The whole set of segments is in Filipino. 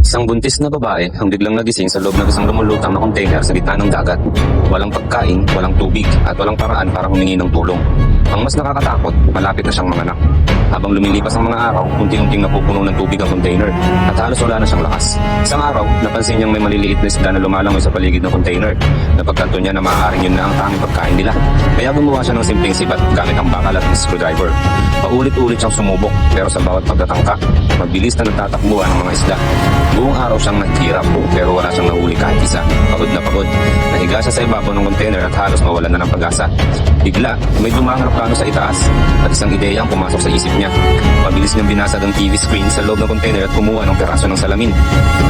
Isang buntis na babae ang biglang nagising sa loob ng isang lumulutang na container sa gitna ng dagat. Walang pagkain, walang tubig, at walang paraan para humingi ng tulong. Ang mas nakakatakot, malapit na siyang manganak. Habang lumilipas ang mga araw, unti-unting napupuno ng tubig ang container at halos wala na siyang lakas. Isang araw, napansin niyang may maliliit na isda na lumalangoy sa paligid ng container. Napagtanto niya na maaaring yun na ang tanging pagkain nila. Kaya gumawa siya ng simpleng sibat gamit ang bakal at screwdriver. Paulit-ulit siyang sumubok, pero sa bawat pagtatangka, mabilis na nagtatakbuhan ang mga isda. Buong araw siyang naghirap, pero wala siyang nahuli kahit isa. Pagod na pagod. Nahiga siya sa ibabaw ng container at halos mawalan na ng pag-asa. Bigla, may dumangang plano sa itaas at isang ideya ang pumasok sa isip niya. Mabilis niyang binasag ang TV screen sa loob ng container at kumuha ng peraso ng salamin.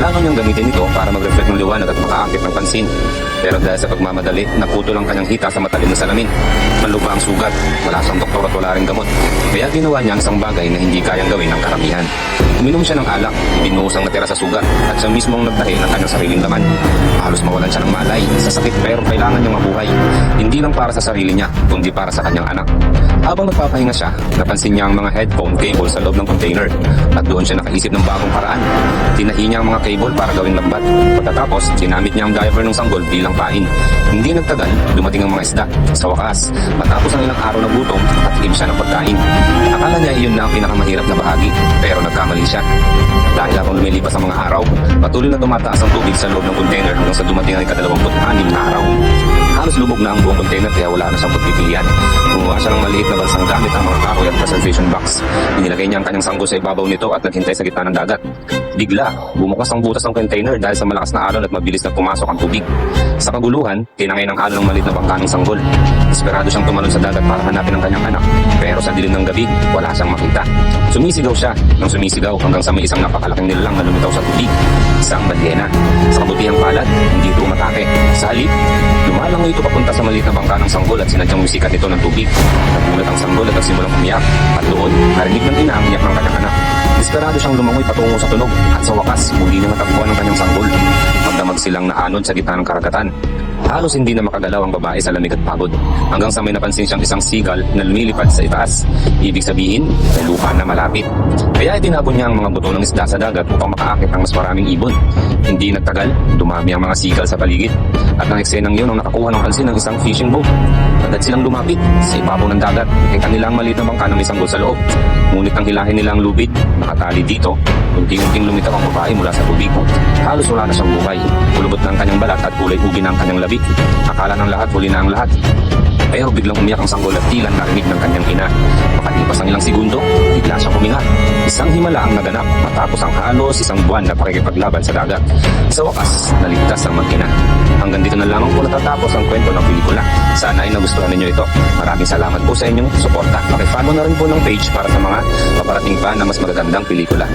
Plano niyang gamitin ito para mag-reflect ng liwanag at makaakit ng pansin. Pero dahil sa pagmamadali, naputol ang kanyang hita sa matalim na salamin. Malupa ang sugat, wala siyang doktor at wala ring gamot. Kaya ginawa niya ang isang bagay na hindi kayang gawin ng karamihan. Uminom siya ng alak, binuhos ang natira sa sugat at siya mismo ang nagtahi ng kanyang sariling laman. Halos mawalan siya ng malay sa sakit pero kailangan niyang mabuhay. Hindi lang para sa sarili niya, kundi para sa kanyang anak. Habang nagpapahinga siya, napansin niya ang mga headphone cable sa loob ng container at doon siya nakaisip ng bagong paraan. Tinahi niya ang mga cable para gawing lambat. Pagkatapos, ginamit niya ang diaper ng sanggol bilang pain. Hindi nagtagal, dumating ang mga isda. Sa wakas, matapos ang ilang araw na gutom, natikim siya ng pagkain. Akala niya iyon na ang pinakamahirap na bahagi, pero nagkamali siya. Dahil habang lumilipas ang mga araw, patuloy na tumataas ang tubig sa loob ng container hanggang sa dumating ang ika-26 na araw. Halos lubog na ang buong container kaya wala na siyang pagpipilian. Gumawa siya ng maliit na bansang gamit ang mga kahoy at preservation box. Inilagay niya ang kanyang sanggol sa ibabaw nito at naghintay sa gitna ng dagat. Bigla, bumukas ang butas ng container dahil sa malakas na alon at mabilis na pumasok ang tubig. Sa kaguluhan, tinangay ng alon ng maliit na bangka ng sanggol. Desperado siyang tumalon sa dagat para hanapin ang kanyang anak. Pero sa dilim ng gabi, wala siyang makita. Sumisigaw siya ng sumisigaw hanggang sa may isang napakalaking nilalang na lumitaw sa tubig. Isang balyena. Sa kabutihang palad, hindi ito umatake. Sa halip, lumalangoy ito papunta sa maliit na bangka ng sanggol at sinadyang musikat ito ng tubig. Nagulat ang sanggol at nagsimulang umiyak. At doon, narinig ng ina ang iyak ng kanyang anak. Desperado siyang lumangoy patungo sa tunog at sa wakas, muli niya natagpuan ang kanyang sanggol. Magdamag silang naanod sa gitna ng karagatan. Halos hindi na makagalaw ang babae sa lamig at pagod. Hanggang sa may napansin siyang isang seagull na lumilipad sa itaas. Ibig sabihin, may lupa na malapit. Kaya itinapon niya ang mga buto ng isda sa dagat upang makaakit ang mas maraming ibon. Hindi nagtagal, dumami ang mga seagull sa paligid. At ang eksenang yun ang nakakuha ng pansin ng isang fishing boat. Agad silang lumapit sa ibabaw ng dagat. Nakita nila ang maliit na bangka na may sanggol sa loob. Ngunit ang hilahin nila ang lubid, nakatali dito, unti-unting lumitaw ang babae mula sa tubig. Halos wala na siyang buhay. Kulubot na ang kanyang balat at kulay-ugi na ang kanyang labi. Akala ng lahat, huli na ang lahat. Pero biglang umiyak ang sanggol at tila narinig ng kanyang ina. Makalipas ang ilang segundo, bigla siyang huminga. Isang himala ang naganap matapos ang halos isang buwan na pakikipaglaban sa dagat. Sa wakas, naligtas ang mag-ina. Hanggang dito na lamang po natatapos ang kwento ng pelikula. Sana ay nagustuhan ninyo ito. Maraming salamat po sa inyong suporta. Pakifollow na rin po ng page para sa mga paparating pa na mas magagandang pelikula.